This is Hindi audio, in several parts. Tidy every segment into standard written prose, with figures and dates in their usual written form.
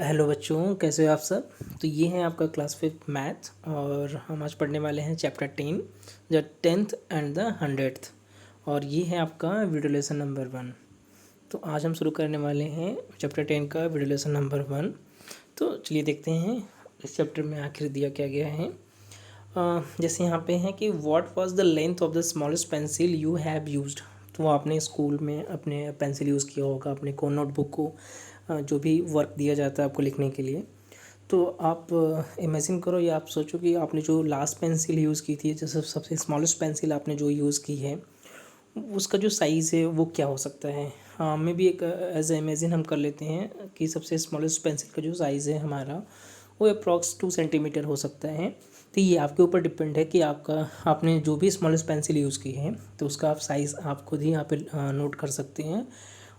हेलो बच्चों, कैसे हो आप सब। तो ये है आपका क्लास 5 मैथ और हम आज पढ़ने वाले हैं chapter 10 the 10th and the 100th। और ये है आपका वीडियो लेसन नंबर 1। तो आज हम शुरू करने वाले हैं चैप्टर 10 का वीडियो लेसन नंबर 1। तो चलिए देखते हैं इस चैप्टर में आखिर दिया क्या गया है। जैसे यहाँ पे है कि what was the length of the smallest pencil you have used. तो आपने स्कूल में अपने पेंसिल यूज़ किया होगा, अपने को नोटबुक को जो भी वर्क दिया जाता है आपको लिखने के लिए। तो आप इमेजिन करो या आप सोचो कि आपने जो लास्ट पेंसिल यूज़ की थी, जैसे सबसे स्मॉलेस्ट पेंसिल आपने जो यूज़ की है, उसका जो साइज़ है वो क्या हो सकता है। हाँ, मे भी एक एज ए इमेजिन हम कर लेते हैं कि सबसे स्मॉलेस्ट पेंसिल का जो साइज़ है हमारा वो अप्रॉक्स 2 सेंटीमीटर हो सकता है। तो ये आपके ऊपर डिपेंड है कि आपने जो भी स्मॉलेस्ट पेंसिल यूज़ की है तो उसका आप साइज़ आप खुद ही यहाँ पे नोट कर सकते हैं,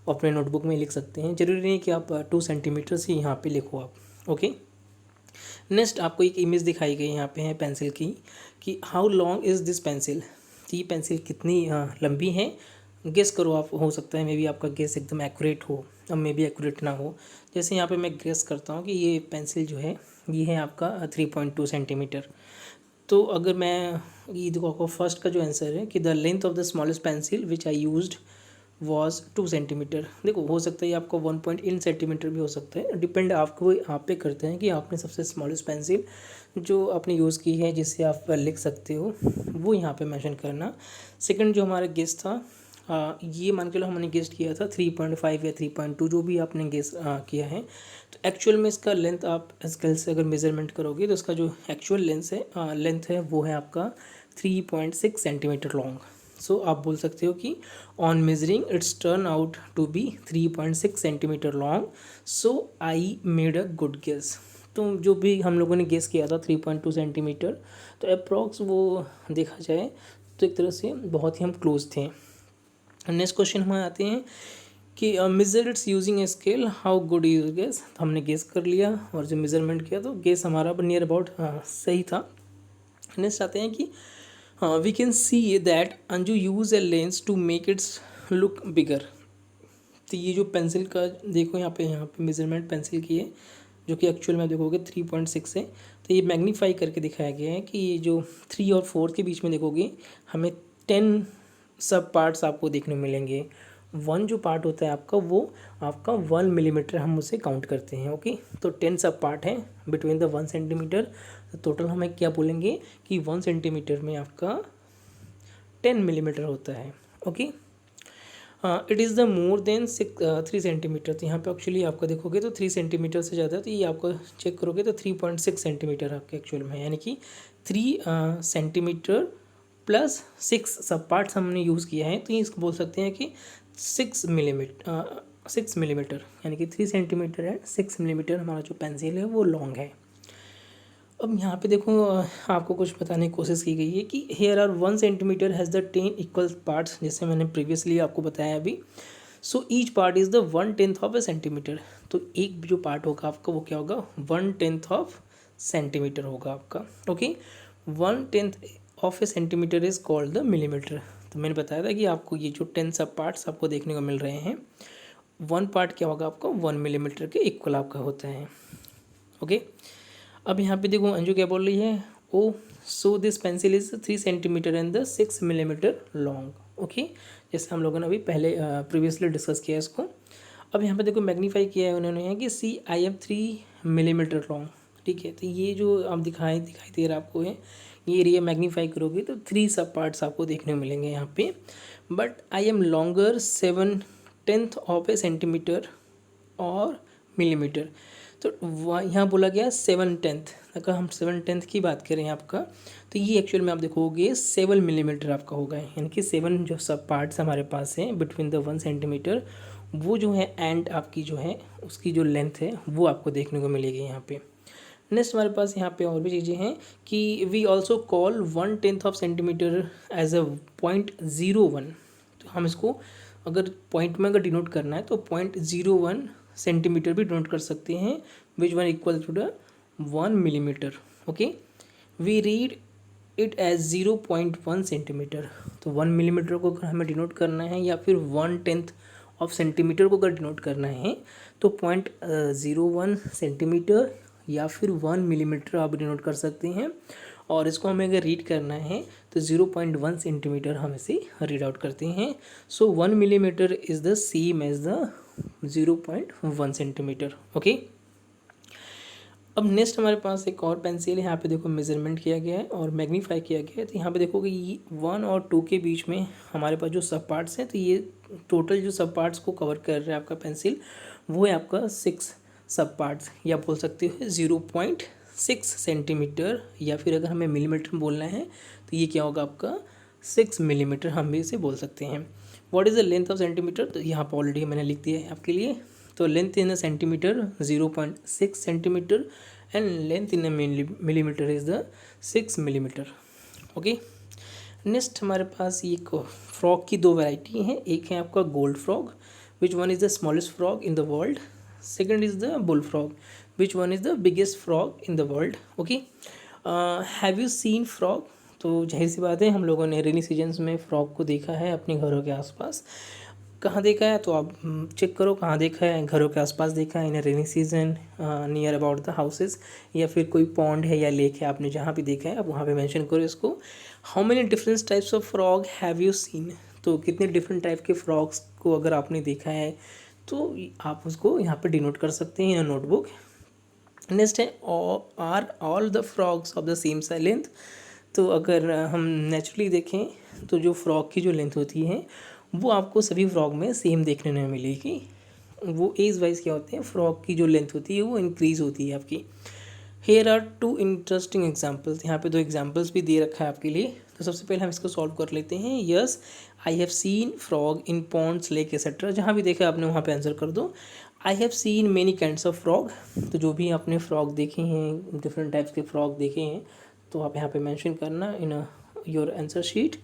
अपने नोटबुक में लिख सकते हैं। ज़रूरी नहीं कि आप 2 सेंटीमीटर से यहाँ पे लिखो आप। ओके, नेक्स्ट आपको एक इमेज दिखाई गई यहाँ पे है पेंसिल की कि how long is this pencil. तो ये पेंसिल कितनी लंबी है, गेस करो आप। हो सकता है मे बी आपका गेस एकदम एक्यूरेट हो, अब मे बी एक्यूरेट ना हो। जैसे यहाँ पे मैं गेस करता हूँ कि ये पेंसिल जो है ये है आपका 3.2 सेंटीमीटर। तो अगर मैं ये देखो, आपको फर्स्ट का जो आंसर है कि the length of the smallest pencil which I used was 2 centimetre. देखो, हो सकता है आपको 1 सेंटीमीटर भी हो सकता है, डिपेंड आपको आप पे करते हैं कि आपने सबसे स्मॉलेस्ट पेंसिल जो आपने यूज़ की है जिससे आप लिख सकते हो वो यहाँ पे मेंशन करना। सेकंड जो हमारा गेस था, ये मान के लो हमने गेस्ट किया था 3.5 या 3.2, जो भी आपने गेस किया है। तो एक्चुअल में इसका लेंथ आप स्केल से अगर मेज़रमेंट करोगे तो इसका जो एक्चुअल लेंथ है वो है आपका 3.6 सेंटीमीटर लॉन्ग। सो आप बोल सकते हो कि on measuring its turn out to be 3.6 centimetre long, so I made a good guess. तो जो भी हम लोगों ने गेस किया था 3.2 सेंटीमीटर, तो अप्रॉक्स वो देखा जाए तो एक तरह से बहुत ही हम क्लोज थे। नेक्स्ट क्वेश्चन हमें आते हैं कि measure its using a scale, how good use guess. तो हमने गेस कर लिया और जो मेजरमेंट किया तो गेस हमारा नियर अबाउट सही था। नेक्स्ट आते हैं कि we can see that Anju use a lens to make its look bigger. तो ये जो पेंसिल का देखो यहाँ पे मेजरमेंट पेंसिल की है जो कि एक्चुअल में देखोगे 3.6 है। तो ये मैग्नीफाई करके दिखाया गया है कि ये जो 3 और 4 के बीच में देखोगे हमें 10 सब पार्ट्स आपको देखने को मिलेंगे। 1 जो पार्ट होता है आपका वो आपका 1 मिलीमीटर हम उसे काउंट करते हैं। ओके, तो 10 सब पार्ट है बिटवीन द 1 सेंटीमीटर। तो टोटल हमें क्या बोलेंगे कि 1 सेंटीमीटर में आपका 10 मिलीमीटर होता है। Okay, it is the more than 3 centimetre. तो यहाँ पे एक्चुअली आपका देखोगे तो 3 सेंटीमीटर से ज़्यादा है, तो ये आपको चेक करोगे तो 3.6 सेंटीमीटर आपके एक्चुअल में है, यानी कि 3 सेंटीमीटर प्लस 6 सब पार्ट्स हमने यूज़ किया है। तो ये इसको बोल सकते हैं कि 6 मिलीमीटर, यानी कि 3 सेंटीमीटर एंड 6 मिलीमीटर हमारा जो पेंसिल है वो लॉन्ग है। अब यहाँ पे देखो, आपको कुछ बताने की कोशिश की गई है कि here are 1 centimetre has the 10 equal parts, जैसे मैंने प्रीवियसली आपको बताया अभी। So each part is the 1/10 of a centimetre. तो एक जो पार्ट होगा आपका वो क्या होगा, 1/10 ऑफ सेंटीमीटर होगा आपका। Okay, 1/10 of a centimetre is called the millimetre. तो मैंने बताया था कि आपको ये जो 10 सब पार्ट्स आपको देखने को मिल रहे हैं, 1 पार्ट क्या होगा आपका 1 मिलीमीटर के इक्वल आपका होता है। ओके, अब यहाँ पे देखो अंजू क्या बोल रही है, oh so this pencil is 3 centimetre and the 6 millimetre long. Okay, जैसे हम लोगों ने अभी पहले प्रीवियसली डिस्कस किया इसको। अब यहाँ पे देखो मैग्नीफाई किया है उन्होंने है कि सी आई एम 3 मिलीमीटर लॉन्ग। ठीक है, तो ये जो आप दिखाई दे रहा आपको है, ये एरिया मैग्नीफाई करोगे तो 3 सब पार्ट्स आपको देखने को मिलेंगे यहाँ पे। But I am longer 7/10 of a centimetre और मिलीमीटर। तो यहाँ बोला गया 7/10। अगर हम 7/10 की बात करें आपका, तो ये एक्चुअल में आप देखोगे 7 मिलीमीटर आपका होगा, यानी कि 7 जो सब पार्ट्स हमारे पास हैं बिटवीन द 1 सेंटीमीटर, वो जो है एंड आपकी जो है उसकी जो लेंथ है वो आपको देखने को मिलेगी यहाँ पे। नेक्स्ट हमारे पास यहाँ पे और भी चीज़ें हैं कि we also call 1/10 of centimetre as a 0.01। तो हम इसको अगर पॉइंट में अगर डिनोट करना है तो 0.01 सेंटीमीटर भी डिनोट कर सकते हैं, which one equal to the 1 millimetre. Okay, we read it as 0.1 centimetre. तो 1 मिलीमीटर को अगर हमें डिनोट करना है या फिर 1/10 ऑफ सेंटीमीटर को अगर डिनोट करना है तो 0.01 सेंटीमीटर या फिर 1 मिलीमीटर आप डिनोट कर सकते हैं। और इसको हमें अगर रीड करना है तो 0.1 सेंटीमीटर हम इसे रीड आउट करते हैं। So 1 millimetre is the same as the 0.1 centimetre. Okay, अब नेक्स्ट हमारे पास एक और पेंसिल है। यहाँ पे देखो मेजरमेंट किया गया है और मैग्नीफाई किया गया है। तो यहाँ पे देखोगे ये 1 और 2 के बीच में हमारे पास जो सब पार्ट्स हैं, तो ये टोटल जो सब पार्ट्स को कवर कर रहा है आपका पेंसिल, वो है आपका 6 सब पार्ट्स, या बोल सकते हो 0.6 सेंटीमीटर, या फिर अगर हमें मिलीमीटर में बोलना है तो ये क्या होगा आपका 6 मिलीमीटर, हम भी इसे बोल सकते हैं। What is the length of centimetre, तो यहाँ पर ऑलरेडी मैंने लिख दिया है आपके लिए। तो length in centimetre 0.6 centimetre and length in millimetre is the 6 millimetre. Okay, next हमारे पास ये फ्रॉग की दो वैरायटी हैं। एक है आपका gold frog, which one is the smallest frog in the world. Second is the bull frog, which one is the biggest frog in the world. Okay, have you seen frog, तो जाहिर सी बात है हम लोगों ने रेनी सीजन्स में फ्रॉग को देखा है अपने घरों के आसपास। कहाँ देखा है तो आप चेक करो कहाँ देखा है। घरों के आसपास देखा है in rainy season near about the houses, या फिर कोई पॉन्ड है या लेक है, आपने जहाँ भी देखा है आप वहाँ पे मेंशन करो इसको। How many different types of frog have you seen, तो कितने डिफरेंट टाइप के फ्रॉग्स को अगर आपने देखा है तो आप उसको यहाँ पर डिनोट कर सकते हैं इन नोटबुक। नेक्स्ट है are all the frogs of the same length. तो अगर हम नेचुरली देखें तो जो फ्रॉग की जो लेंथ होती है वो आपको सभी फ्रॉग में सेम देखने में मिलेगी। वो एज वाइज क्या होते हैं, फ्रॉग की जो लेंथ होती है वो इंक्रीज होती है आपकी। हेयर आर 2 इंटरेस्टिंग एग्जाम्पल्स, यहाँ पे 2 एग्जाम्पल्स भी दे रखा है आपके लिए। तो सबसे पहले हम इसको सॉल्व कर लेते हैं। Yes I have seen frog in ponds lake etcetera, जहाँ भी देखा आपने वहाँ पे आंसर कर दो। I have seen many kinds of frog, तो जो भी आपने फ्रॉग देखे हैं, डिफरेंट टाइप्स के फ्रॉग देखे हैं, तो आप यहाँ पे मेंशन करना इन योर आंसर शीट,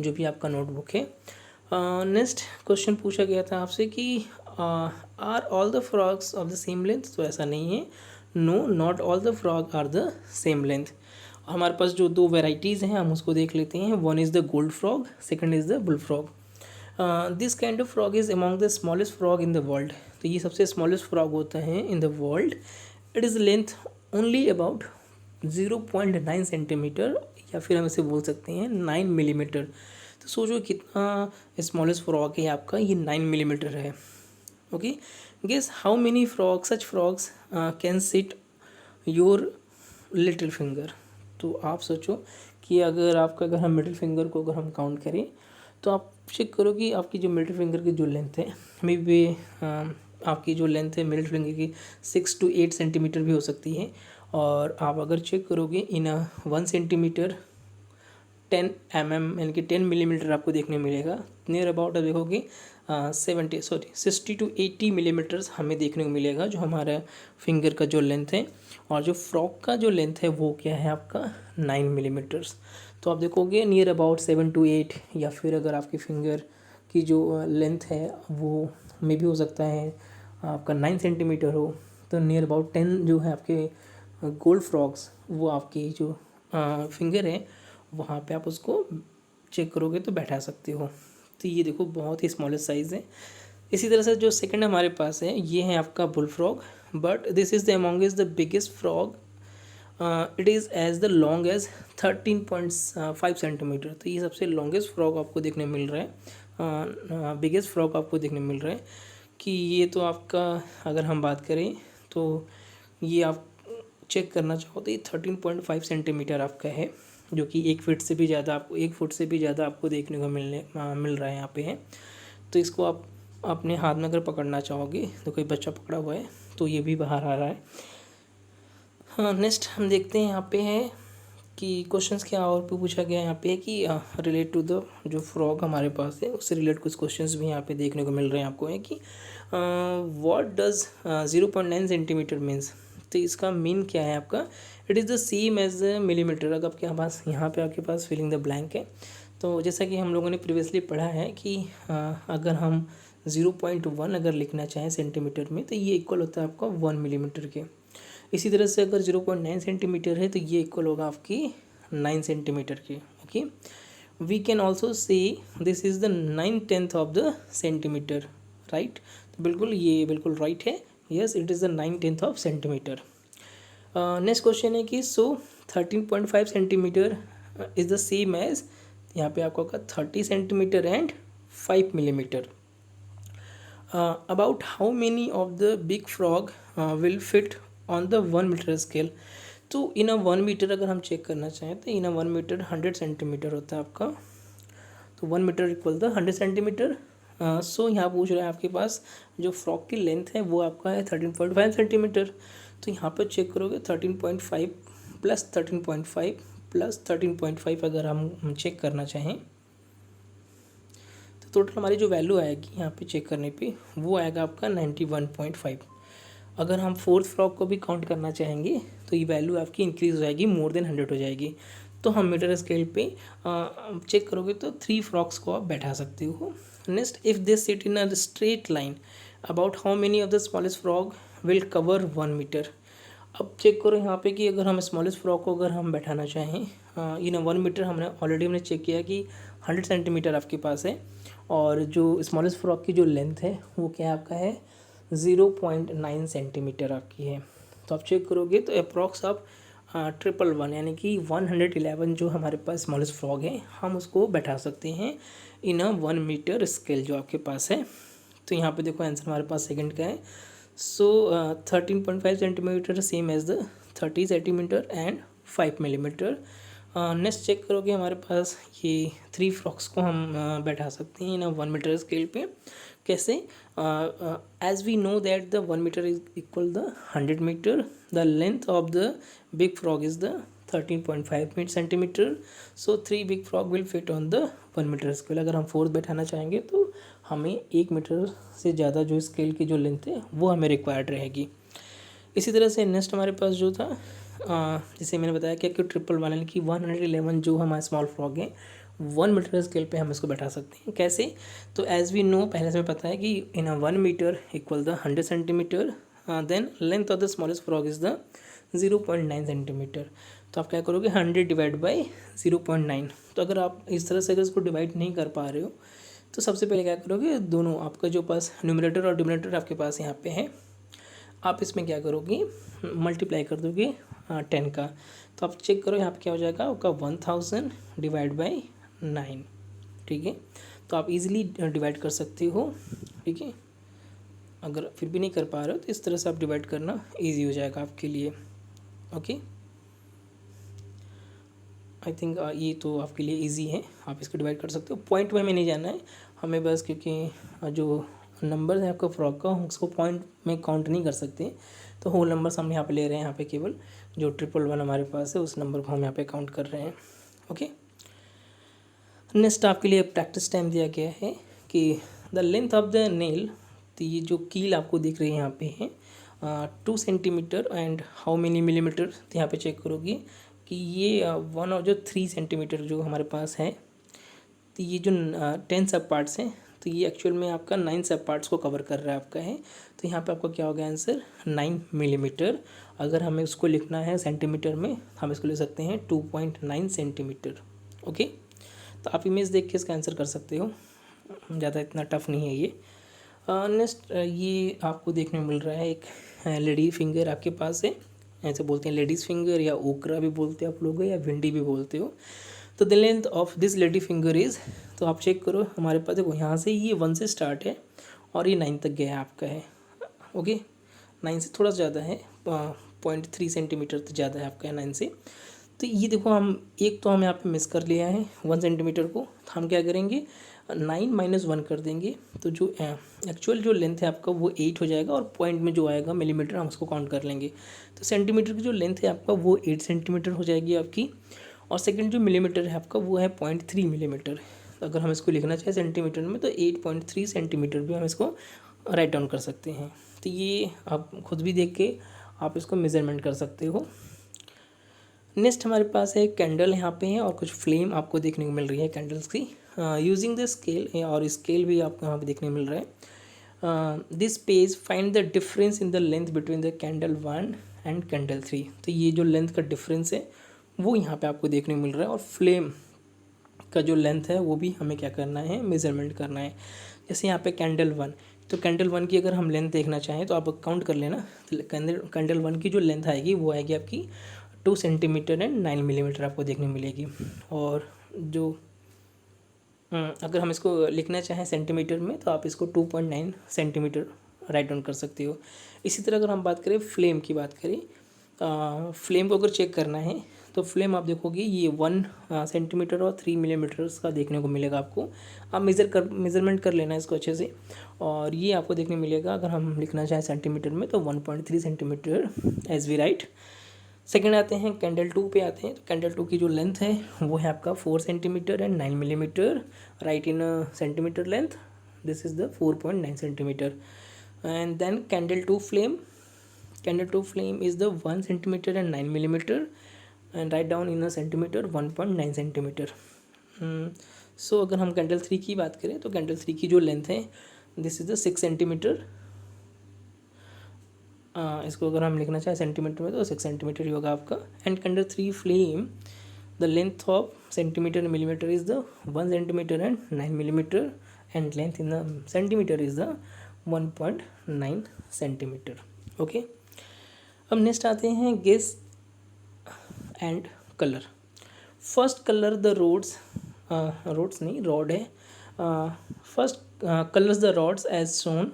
जो भी आपका नोटबुक है। नेक्स्ट क्वेश्चन पूछा गया था आपसे कि are all the frogs of the same length, तो ऐसा नहीं है। No, not all the frog are the same length. हमारे पास जो 2 वेराइटीज़ हैं हम उसको देख लेते हैं। One is the gold frog, second is the bull frog. This kind of frog is among the smallest frog in the world, तो ये सबसे स्मॉलेस्ट फ्रॉग होता है in the world. It is length only about 0.9 centimetre, या फिर हम इसे बोल सकते हैं 9 मिलीमीटर। तो सोचो कितना स्मॉलेस्ट फ्रॉग है आपका, ये 9 मिलीमीटर है। Okay, guess how many frog such frogs can sit your little finger. तो आप सोचो कि अगर हम मिडिल फिंगर को अगर हम काउंट करें तो आप चेक करो कि आपकी जो मिडिल फिंगर की जो लेंथ है, मे बी आपकी जो लेंथ है मिडिल फिंगर की 6 to 8 सेंटीमीटर भी हो सकती है। और आप अगर चेक करोगे इन 1 सेंटीमीटर 10 mm यानी कि 10 मिलीमीटर आपको देखने मिलेगा। नियर अबाउट आप देखोगे 60 to 80 मिलीमीटर्स हमें देखने को मिलेगा जो हमारा फिंगर का जो लेंथ है। और जो फ्रॉक का जो लेंथ है वो क्या है आपका 9 मिलीमीटर्स। तो आप देखोगे नियर अबाउट 7 to 8, या फिर अगर आपकी फिंगर की जो लेंथ है वो मे भी हो सकता है आपका 9 सेंटीमीटर हो, तो नियर अबाउट 10 जो है आपके गोल्ड फ्रॉग्स वो आपकी जो फिंगर है वहाँ पे आप उसको चेक करोगे तो बैठा सकते हो। तो ये देखो बहुत ही स्मॉलेस्ट साइज़ है। इसी तरह से जो सेकंड हमारे पास है ये है आपका bull frog, but this is the amongst the biggest frog. It is as the long as 13.5 centimetre. तो ये सबसे लॉन्गेस्ट फ्रॉग आपको देखने मिल रहा है, बिगेस्ट फ्रॉग आपको देखने मिल रहा है। कि ये तो आपका अगर हम बात करें तो ये आप चेक करना चाहो तो ये 13.5 सेंटीमीटर आपका है, जो कि 1 फीट से भी ज़्यादा आपको 1 फुट से भी ज़्यादा आपको देखने को मिल रहा है यहाँ पे है। तो इसको आप अपने हाथ में अगर पकड़ना चाहोगे तो कोई बच्चा पकड़ा हुआ है तो ये भी बाहर आ रहा है। हाँ, नेक्स्ट हम देखते हैं यहाँ पे है कि क्वेश्चंस क्या और भी पूछा गया है यहाँ पे कि रिलेट टू द जो फ्रॉग हमारे पास है उससे रिलेट कुछ क्वेश्चंस भी यहाँ पे देखने को मिल रहे हैं आपको है कि व्हाट डज 0.9 सेंटीमीटर मीन्स। तो इसका मीन क्या है आपका, it is the same as millimetre. अगर आपके पास यहाँ पे आपके पास फिलिंग द ब्लैंक है, तो जैसा कि हम लोगों ने प्रीवियसली पढ़ा है कि अगर हम 0.1 अगर लिखना चाहें सेंटीमीटर में तो ये इक्वल होता है आपका 1 मिलीमीटर के। इसी तरह से अगर 0.9 सेंटीमीटर है तो ये इक्वल होगा आपकी 9 सेंटीमीटर के। Okay, we can also say this is the 9/10 of the centimetre, right. तो बिल्कुल ये बिल्कुल राइट है, yes it is the 9/10 of centimetre. Next question है कि so 13.5 centimetre is the same as, यहाँ पे आपको होगा 30 centimetre and 5 millimetre. About how many of the big frog will fit on the 1 metre scale. तो इन अ 1 मीटर अगर हम चेक करना चाहें तो इन अ 1 मीटर 100 सेंटीमीटर होता है आपका, तो 1 मीटर इक्वल द 100 सेंटीमीटर। सो यहाँ पूछ रहा है आपके पास जो फ्रॉक की लेंथ है वो आपका है 13.5 सेंटीमीटर। तो यहाँ पर चेक करोगे 13.5 प्लस 13.5 प्लस 13.5 अगर हम चेक करना चाहें तो टोटल हमारी जो वैल्यू आएगी यहाँ पे चेक करने पे वो आएगा आपका 91.5। अगर हम फोर्थ फ्रॉक को भी काउंट करना चाहेंगे तो ये वैल्यू आपकी इंक्रीज हो जाएगी, मोर देन 100 हो जाएगी। तो हम मीटर स्केल पे चेक करोगे तो 3 फ्रॉक्स को आप बैठा सकते हो। Next, if they sit in a straight line about how many of the smallest frog will cover 1 metre. अब चेक करो यहाँ पे कि अगर हम स्मॉलेस्ट फ्रॉक को अगर हम बैठाना चाहें इन 1 मीटर, हमने चेक किया कि 100 सेंटीमीटर आपके पास है और जो स्मॉलेस्ट फ्रॉक की जो लेंथ है वो क्या है आपका है 0.9 सेंटीमीटर आपकी है। तो आप चेक करोगे तो अप्रॉक्स आप 111 यानी कि 111 जो हमारे पास स्मॉलेस्ट फ्रॉग है हम उसको बैठा सकते हैं इन अ 1 मीटर स्केल जो आपके पास है। तो यहाँ पे देखो आंसर हमारे पास सेकंड का है। So 13.5 centimetre same as the 30 centimetre and 5 millimetre. Next check करोगे हमारे पास ये 3 फ्रॉक्स को हम बैठा सकते हैं इन 1 मीटर स्केल पे। कैसे? As we know that the 1 metre is equal the 100 metre, the length of the big frog is the 13.5 centimetre. So 3 big frog will fit on the 1 metre scale. अगर हम फोर्थ बैठाना चाहेंगे तो हमें 1 मीटर से ज़्यादा जो स्केल की जो लेंथ है वो हमें रिक्वायर्ड रहेगी। इसी तरह से नेक्स्ट हमारे पास जो था जैसे मैंने बताया कि 111 यानी कि 111 जो हमारा स्मॉल फ्रॉग है 1 मीटर स्केल पे हम इसको बैठा सकते हैं। कैसे? तो एज़ वी नो पहले से हमें पता है कि in a 1 metre equal the 100 centimetre, then length of the smallest frog is the 0.9 centimetre. तो आप क्या करोगे 100 डिवाइड बाई 0.9। तो अगर आप इस तरह से अगर इसको डिवाइड नहीं कर पा रहे हो तो सबसे पहले क्या करोगे, दोनों आपका जो पास न्यूमरेटर और डिनोमिनेटर आपके पास यहाँ पे है, आप इसमें क्या करोगे मल्टीप्लाई कर दोगे 10 का। तो आप चेक करो यहाँ पे क्या हो जाएगा आपका 1000 डिवाइड बाई 9। ठीक है, तो आप इजीली डिवाइड कर सकते हो। ठीक है, अगर फिर भी नहीं कर पा रहे हो तो इस तरह से आप डिवाइड करना इजी हो जाएगा आपके लिए। ओके, आई थिंक ये तो आपके लिए इजी है, आप इसको डिवाइड कर सकते हो। पॉइंट में नहीं जाना है हमें बस, क्योंकि जो नंबर है आपका फ्रॉक का उसको पॉइंट में काउंट नहीं कर सकते, तो होल नंबर्स हम यहाँ पे ले रहे हैं। यहाँ पे केवल जो 111 हमारे पास है उस नंबर को हम यहाँ पे काउंट कर रहे हैं। ओके, नेक्स्ट आपके लिए प्रैक्टिस टाइम दिया गया है कि the length of the nail, तो ये जो कील आपको दिख रही है यहाँ पे है 2 centimetre and how many millimetre. तो यहाँ पे चेक करोगे कि ये 1 और जो 3 सेंटीमीटर जो हमारे पास है, तो ये जो 10 सब पार्ट्स हैं तो ये एक्चुअल में आपका 9 सब पार्ट्स को कवर कर रहा है आपका है। तो यहाँ पे आपका क्या होगा आंसर 9 मिलीमीटर। अगर हमें उसको लिखना है सेंटीमीटर में हम इसको ले सकते हैं 2.9 सेंटीमीटर। ओके, तो आप इमेज देख के इसका आंसर कर सकते हो, ज़्यादा इतना टफ नहीं है ये। नेक्स्ट ये आपको देखने में मिल रहा है एक लेडी फिंगर आपके पास है, ऐसे बोलते हैं लेडीज़ फिंगर या ओकरा भी बोलते हो आप लोग, या भिंडी भी बोलते हो। तो the length of this lady finger is, तो आप चेक करो हमारे पास देखो यहाँ से ये 1 से स्टार्ट है और ये 9 तक गया है आपका है। ओके, 9 से थोड़ा ज़्यादा है, 0.3 सेंटीमीटर तो ज़्यादा है आपका है 9 से। तो ये देखो हम एक तो हम यहाँ पे मिस कर लिया है 1 सेंटीमीटर को, तो हम क्या करेंगे 9 माइनस 1 कर देंगे, तो जो एक्चुअल जो लेंथ है आपका वो 8 हो जाएगा और पॉइंट में जो आएगा मिलीमीटर हम उसको काउंट कर लेंगे। तो सेंटीमीटर की जो लेंथ है आपका वो 8 सेंटीमीटर हो जाएगी आपकी, और सेकंड जो मिलीमीटर है आपका वो है 0.3 मिलीमीटर। तो अगर हम इसको लिखना चाहें सेंटीमीटर में तो 8.3 सेंटीमीटर भी हम इसको राइट डाउन कर सकते हैं। तो ये आप खुद भी देख के आप इसको मेज़रमेंट कर सकते हो। नेक्स्ट हमारे पास है कैंडल यहाँ पे है और कुछ फ्लेम आपको देखने को मिल रही है कैंडल्स की। यूजिंग द स्केल, और स्केल भी आपको यहाँ पे देखने को मिल रहा है। This page find the difference in the length between the candle 1 and candle 3। तो ये जो लेंथ का डिफरेंस है वो यहाँ पे आपको देखने को मिल रहा है, और फ्लेम का जो लेंथ है वो भी हमें क्या करना है मेज़रमेंट करना है। जैसे यहाँ पे कैंडल तो कैंडल 1 की अगर हम लेंथ देखना चाहें तो आप काउंट कर लेना। कैंडल 1 की जो लेंथ आएगी वो आएगी आपकी 2 सेंटीमीटर एंड 9 मिलीमीटर आपको देखने मिलेगी। और जो अगर हम इसको लिखना चाहें सेंटीमीटर में तो आप इसको 2.9 सेंटीमीटर राइट डाउन कर सकते हो। इसी तरह अगर हम बात करें फ्लेम की बात करें, फ्लेम को अगर चेक करना है तो फ्लेम आप देखोगे ये 1 सेंटीमीटर और 3 मिलीमीटर्स का देखने को मिलेगा आपको। आप मेज़रमेंट कर लेना इसको अच्छे से, और ये आपको देखने मिलेगा। अगर हम लिखना चाहें सेंटीमीटर में तो 1.3 centimetre as we right. Second आते हैं कैंडल 2 पे आते हैं। तो कैंडल 2 की जो लेंथ है वो है आपका 4 centimetre and 9 millimetre right in centimetre length. This is the 4.9 centimetre. And then candle 2 flame is the 1 centimeter and 9 millimeter and write down in a centimeter 1.9 centimeter. सो अगर हम कैंडल 3 की बात करें तो कैंडल 3 की जो लेंथ है दिस इज़ द 6 सेंटीमीटर। इसको अगर हम लिखना चाहें सेंटीमीटर में तो 6 सेंटीमीटर ही होगा आपका। And candle 3 flame the length of centimetre millimetre is the 1 centimetre and 9 millimetre and length in the centimetre is the 1.9 centimetre. Okay, अब नेक्स्ट आते हैं guess and colour. First colour the rods नहीं रॉड है। First colours the rods as shown.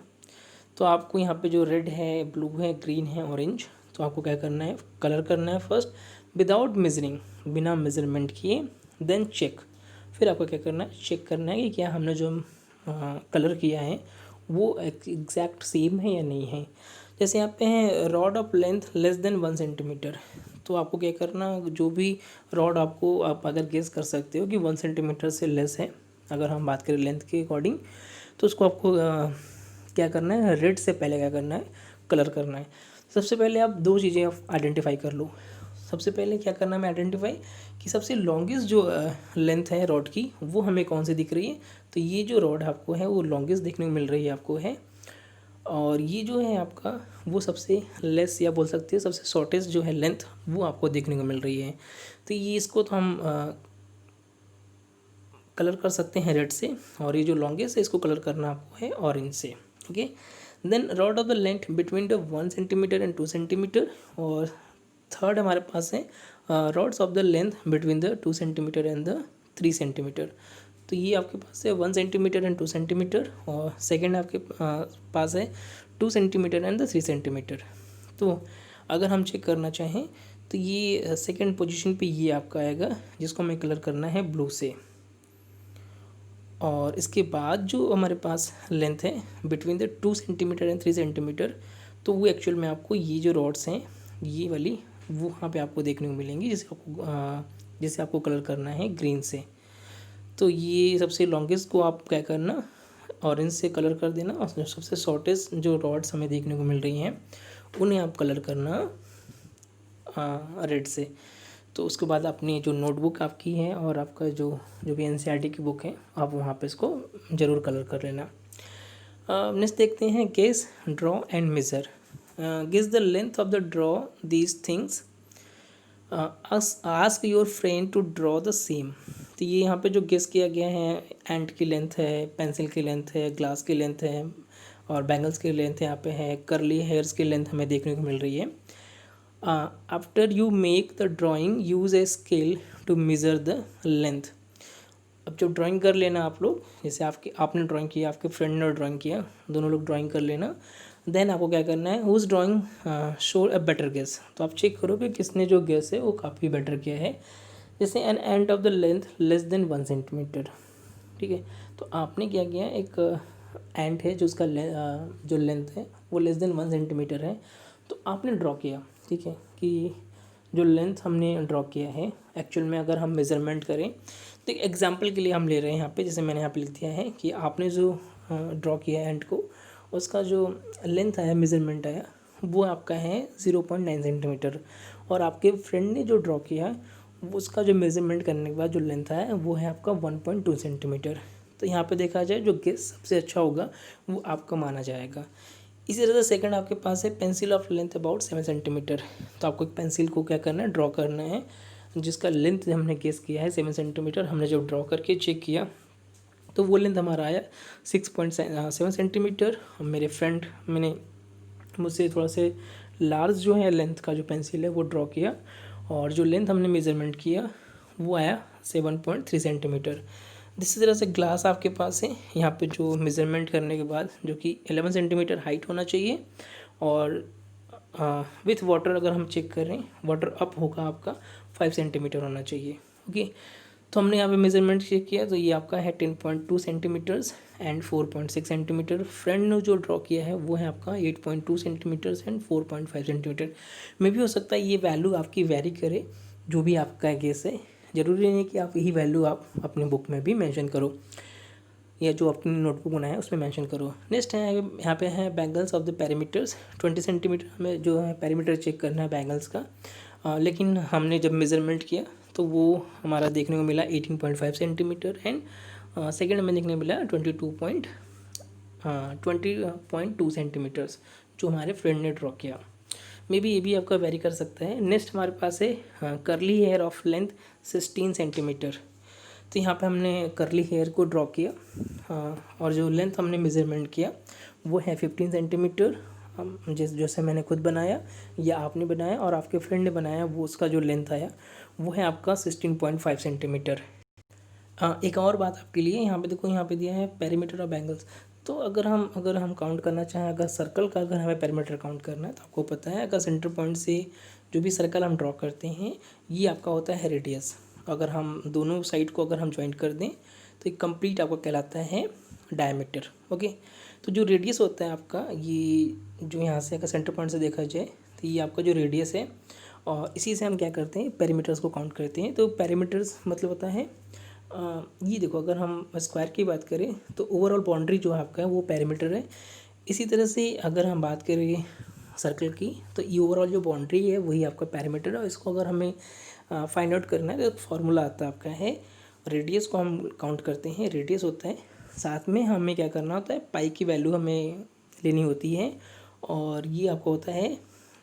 तो आपको यहाँ पे जो रेड है, ब्लू है, ग्रीन है, ऑरेंज, तो आपको क्या करना है, कलर करना है फर्स्ट विदाउट मेजरिंग, बिना मेजरमेंट किए। देन चेक, फिर आपको क्या करना है, चेक करना है कि क्या हमने जो कलर किया है वो एग्जैक्ट सेम है या नहीं है। जैसे यहाँ पे है rod of length less than 1 centimetre, तो आपको क्या करना, जो भी रॉड आपको आप अगर गेस कर सकते हो कि 1 सेंटीमीटर से लेस है, अगर हम बात करें लेंथ के अकॉर्डिंग, तो उसको आपको क्या करना है, रेड से पहले क्या करना है, कलर करना है। सबसे पहले आप 2 चीज़ें आप आइडेंटिफाई कर लो। सबसे पहले क्या करना है आइडेंटिफाई कि सबसे लॉन्गेस्ट जो लेंथ है रॉड की वो हमें कौन सी दिख रही है। तो ये जो रॉड आपको है वो लॉन्गेस्ट देखने को मिल रही है आपको है, और ये जो है आपका वो सबसे लेस या बोल सकते हैं सबसे शॉर्टेस्ट जो है लेंथ वो आपको देखने को मिल रही है। तो ये इसको तो हम कलर कर सकते हैं रेड से, और ये जो लॉन्गेस्ट है इसको कलर करना आपको है ऑरेंज से। Okay, then rod of the length between the 1 centimetre and 2 centimetre. और थर्ड हमारे पास है rods of the length between the 2 centimetre and the 3 centimetre. तो ये आपके पास है 1 सेंटीमीटर एंड 2 सेंटीमीटर, और सेकेंड आपके पास है 2 सेंटीमीटर एंड द 3 सेंटीमीटर। तो अगर हम चेक करना चाहें तो ये सेकेंड पोजीशन पे ये आपका आएगा जिसको हमें कलर करना है ब्लू से। और इसके बाद जो हमारे पास लेंथ है between the 2 centimetre and 3 centimetre, तो वो एक्चुअल में आपको ये जो रॉड्स हैं ये वाली वो वहाँ पे आपको देखने को मिलेंगी, जिसे आपको कलर करना है ग्रीन से। तो ये सबसे लॉन्गेस्ट को आप क्या करना, ऑरेंज से कलर कर देना, और सबसे शॉर्टेस्ट जो रॉड्स हमें देखने को मिल रही हैं उन्हें आप कलर करना रेड से। तो उसके बाद अपनी जो नोटबुक आपकी है और आपका जो भी एनसीईआरटी की बुक है आप वहाँ पे इसको ज़रूर कलर कर लेना। नेक्स्ट देखते हैं guess, draw and measure. Guess the length of the draw these things, ask your friend to draw the same. तो ये यहाँ पे जो गेस किया गया है, एंट की लेंथ है, पेंसिल की लेंथ है, ग्लास की लेंथ है, और बैंगल्स की लेंथ यहाँ पे है, करली हेयर्स की लेंथ हमें देखने को मिल रही है। After you make the drawing use a scale to measure the length. अब जब ड्राइंग कर लेना आप लोग, जैसे आपने ड्राइंग किया, आपके फ्रेंड ने ड्राइंग किया, दोनों लोग ड्राइंग कर लेना। देन आपको क्या करना है, whose drawing show a better guess. तो आप चेक करो कि किसने जो गेस है वो काफ़ी बेटर किया है। जैसे an end of the length less than 1 centimetre, ठीक है। तो आपने क्या किया, एक एंड है जो उसका जो लेंथ है वो लेस देन 1 सेंटीमीटर है, तो आपने ड्रॉ किया, ठीक है, कि जो लेंथ हमने ड्रॉ किया है एक्चुअल में अगर हम मेज़रमेंट करें तो एक एग्जांपल के लिए हम ले रहे हैं यहाँ पे, जैसे मैंने यहाँ पे लिख दिया है कि आपने जो ड्रॉ किया है एंड को, उसका जो लेंथ आया, मेज़रमेंट आया, वो आपका है 0.9 सेंटीमीटर, और आपके फ्रेंड ने जो ड्रॉ किया उसका जो मेज़रमेंट करने के बाद जो लेंथ आया वो है आपका 1.2 सेंटीमीटर। तो यहाँ पे देखा जाए जो गेस सबसे अच्छा होगा वो आपका माना जाएगा। इसी तरह से सेकंड आपके पास है pencil of length about 7 centimetre. तो आपको एक पेंसिल को क्या करना है, ड्रॉ करना है, जिसका लेंथ हमने गेस किया है 7 सेंटीमीटर। हमने जब ड्रॉ करके चेक किया तो वो लेंथ हमारा आया 6.7 सेंटीमीटर। मेरे फ्रेंड मैंने मुझसे थोड़ा से लार्ज जो है लेंथ का जो पेंसिल है वो ड्रॉ किया, और जो लेंथ हमने मेज़रमेंट किया वो आया 7.3 सेंटीमीटर। इसी तरह से ग्लास आपके पास है, यहाँ पे जो मेज़रमेंट करने के बाद जो कि 11 सेंटीमीटर हाइट होना चाहिए, और विथ वाटर अगर हम चेक करें वाटर अप होगा आपका 5 सेंटीमीटर होना चाहिए। ओके, तो हमने यहाँ पे मेजरमेंट चेक किया तो ये आपका है 10.2 सेंटीमीटर्स एंड 4.6 सेंटीमीटर। फ्रेंड ने जो ड्रॉ किया है वो है आपका 8.2 सेंटीमीटर्स एंड 4.5 सेंटीमीटर। मे भी हो सकता है ये वैल्यू आपकी वेरी करे, जो भी आपका गेस है, ज़रूरी नहीं है कि आप यही वैल्यू आप अपने बुक में भी मेंशन करो या जो अपनी नोटबुक बनाया उसमें मेंशन करो। नेक्स्ट है यहाँ पे है bangles of the parameters. 20 centimetre हमें जो है पैरामीटर चेक करना है बैंगल्स का, लेकिन हमने जब मेज़रमेंट किया तो वो हमारा देखने को मिला 18.5 सेंटीमीटर एंड सेकेंड हमें देखने को मिला 20.2 सेंटीमीटर्स जो हमारे फ्रेंड ने ड्रॉ किया। मे बी ये भी आपका वेरी कर सकता है। नेक्स्ट हमारे पास है curly hair of length 16 centimetre. तो यहाँ पे हमने करली हेयर को ड्रॉ किया, और जो लेंथ हमने मेज़रमेंट किया वो है 15 सेंटीमीटर। जैसे मैंने खुद बनाया या आपने बनाया और आपके फ्रेंड ने बनाया, वो उसका जो लेंथ आया वो है आपका 16.5 सेंटीमीटर। एक और बात आपके लिए, यहाँ पे देखो, यहाँ पे दिया है पेरीमीटर ऑफ बैंगल्स। तो अगर हम काउंट करना चाहें, अगर सर्कल का अगर हमें पेरीमीटर काउंट करना है तो आपको पता है अगर सेंटर पॉइंट से जो भी सर्कल हम ड्रॉ करते हैं ये आपका होता है रेडियस। अगर हम दोनों साइड को अगर हम ज्वाइंट कर दें तो एक कंप्लीट आपका कहलाता है डायमीटर। ओके, तो जो रेडियस होता है आपका, ये जो यहाँ से अगर सेंटर पॉइंट से देखा जाए तो ये आपका जो रेडियस है, और इसी से हम क्या करते हैं पेरीमीटर्स को काउंट करते हैं। तो पेरीमीटर्स मतलब होता है ये देखो, अगर हम स्क्वायर की बात करें तो ओवरऑल बाउंड्री जो आपका है वो पेरीमीटर है। इसी तरह से अगर हम बात करें सर्कल की तो ये ओवरऑल जो बाउंड्री है वही आपका पेरीमीटर है। और इसको अगर हमें फाइंड आउट करना है तो फार्मूला आता है आपका है, रेडियस को हम काउंट करते हैं, रेडियस होता है, साथ में हमें क्या करना होता है पाई की वैल्यू हमें लेनी होती है, और ये आपका होता है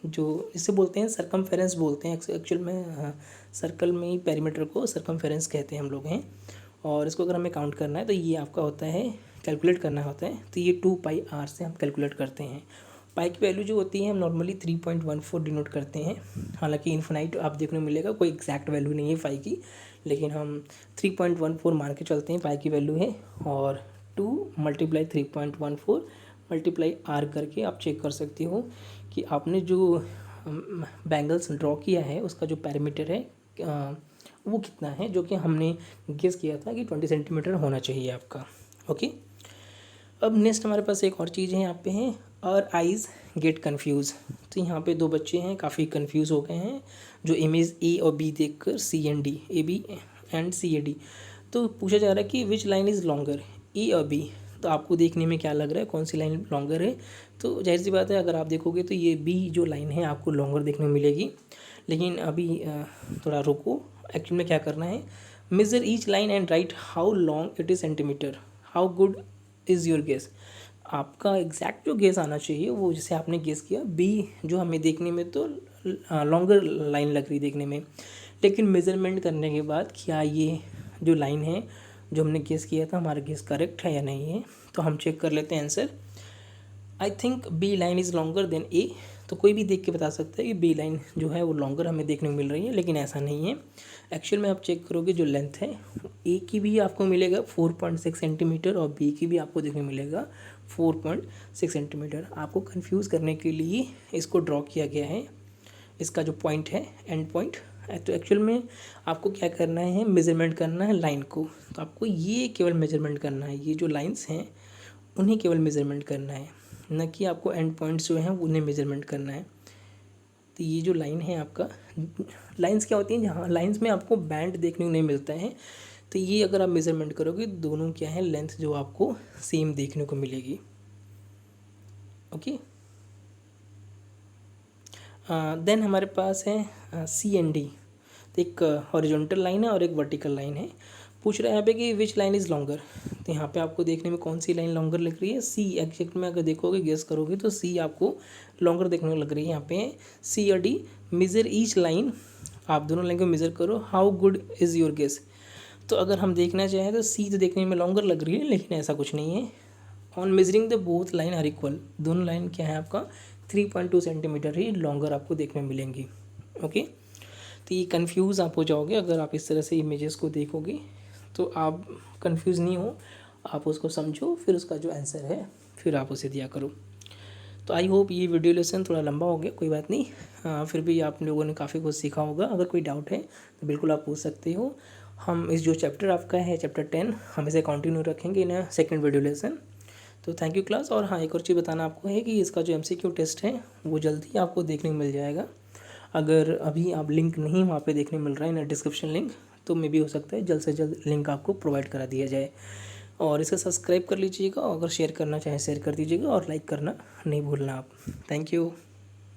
जो इसे बोलते हैं सरकमफेरेंस बोलते हैं एक्चुअल में। सर्कल में ही पेरीमीटर को सरकमफेरेंस कहते हैं हम लोग हैं। और इसको अगर हमें काउंट करना है तो ये आपका होता है कैलकुलेट करना होता है, तो ये 2πr से हम कैलकुलेट करते हैं। पाई की वैल्यू जो होती है हम नॉर्मली 3.14 डिनोट करते हैं। हालांकि इन्फिनाइट आप देखने को मिलेगा, कोई एग्जैक्ट वैल्यू नहीं है पाई की, लेकिन हम 3.14 मान के चलते हैं पाई की वैल्यू है। और 2 × 3.14 × r करके आप चेक कर सकते हो कि आपने जो बैंगल्स ड्रॉ किया है उसका जो पैरामीटर है वो कितना है, जो कि हमने गेस किया था कि 20 सेंटीमीटर होना चाहिए आपका। ओके, अब नेक्स्ट हमारे पास एक और चीज़ है यहाँ पे है, और आइज़ गेट कन्फ्यूज़। तो यहाँ पे दो बच्चे हैं काफ़ी कन्फ्यूज़ हो गए हैं जो इमेज ए और बी देखकर C&D, AB एंड CAD। तो पूछा जा रहा है कि विच लाइन इज़ लॉन्गर, ए और बी। तो आपको देखने में क्या लग रहा है कौन सी लाइन लॉन्गर है? तो जाहिर सी बात है अगर आप देखोगे तो ये बी जो लाइन है आपको लॉन्गर देखने को मिलेगी। लेकिन अभी थोड़ा रुको, एक्चुअली में क्या करना है, measure each line and write how long it is centimetre, how good is your guess. आपका एग्जैक्ट जो गेस आना चाहिए वो जैसे आपने गेस किया बी, जो हमें देखने में तो लॉन्गर लाइन लग रही देखने में, लेकिन मेज़रमेंट करने के बाद क्या ये जो लाइन है जो हमने गेस किया था हमारा गेस करेक्ट है या नहीं है। तो हम चेक कर लेते हैं answer. I think B line is longer than A. तो कोई भी देख के बता सकता है कि बी लाइन जो है वो लॉन्गर हमें देखने को मिल रही है, लेकिन ऐसा नहीं है। एक्चुअल में आप चेक करोगे जो लेंथ है ए की भी आपको मिलेगा 4.6 सेंटीमीटर और बी की भी आपको देखने को मिलेगा 4.6 सेंटीमीटर। आपको कंफ्यूज करने के लिए इसको ड्रॉ किया गया है, इसका जो पॉइंट है एंड पॉइंट। तो एक्चुअल में आपको क्या करना है, मेज़रमेंट करना है लाइन को। तो आपको ये केवल मेज़रमेंट करना है, ये जो लाइंस हैं उन्हें केवल मेज़रमेंट करना है, न कि आपको एंड पॉइंट्स जो हैं उन्हें मेज़रमेंट करना है। तो ये जो लाइन है आपका, लाइंस क्या होती हैं, जहाँ लाइंस में आपको बैंड देखने को नहीं मिलता है, तो ये अगर आप मेज़रमेंट करोगे दोनों क्या है लेंथ जो आपको सेम देखने को मिलेगी। ओके, देन हमारे पास है C&D। तो एक हॉरिजॉन्टल लाइन है और एक वर्टिकल लाइन है। पूछ रहा है यहाँ पे कि विच लाइन इज़ लॉन्गर। तो यहाँ पे आपको देखने में कौन सी लाइन लॉन्गर लग रही है, C। एग्जैक्ट में अगर देखोगे गेस करोगे तो C आपको लॉन्गर देखने को लग रही है। यहाँ पे C और D, मेजर ईच लाइन, आप दोनों लाइन को मेज़र करो, how good is your guess. तो अगर हम देखना चाहें तो सी तो देखने में लॉन्गर लग रही है, लेकिन ऐसा कुछ नहीं है। On measuring the both line are equal, दोनों लाइन क्या है आपका 3.2 सेंटीमीटर ही लॉन्गर आपको देखने मिलेंगी। ओके, तो ये कन्फ्यूज़ आप हो जाओगे अगर आप इस तरह से इमेजेस को देखोगे, तो आप कन्फ्यूज़ नहीं हो, आप उसको समझो, फिर उसका जो आंसर है फिर आप उसे दिया करो। तो आई होप ये वीडियो लेसन थोड़ा लंबा हो गया, कोई बात नहीं, फिर भी आप लोगों ने काफ़ी कुछ सीखा होगा। अगर कोई डाउट है तो बिल्कुल आप पूछ सकते हो। हम इस जो चैप्टर आपका है चैप्टर 10 हम इसे कंटिन्यू रखेंगे इन सेकंड वीडियो लेसन। तो थैंक यू क्लास। और हाँ, एक और चीज़ बताना आपको है कि इसका जो MCQ टेस्ट है वो जल्दी आपको देखने को मिल जाएगा। अगर अभी आप लिंक नहीं वहाँ पे देखने मिल रहा है ना डिस्क्रिप्शन लिंक, तो मे भी हो सकता है जल्द से जल्द लिंक आपको प्रोवाइड करा दिया जाए। और इसे सब्सक्राइब कर लीजिएगा, अगर शेयर करना चाहें शेयर कर दीजिएगा, और लाइक करना नहीं भूलना आप। Thank you.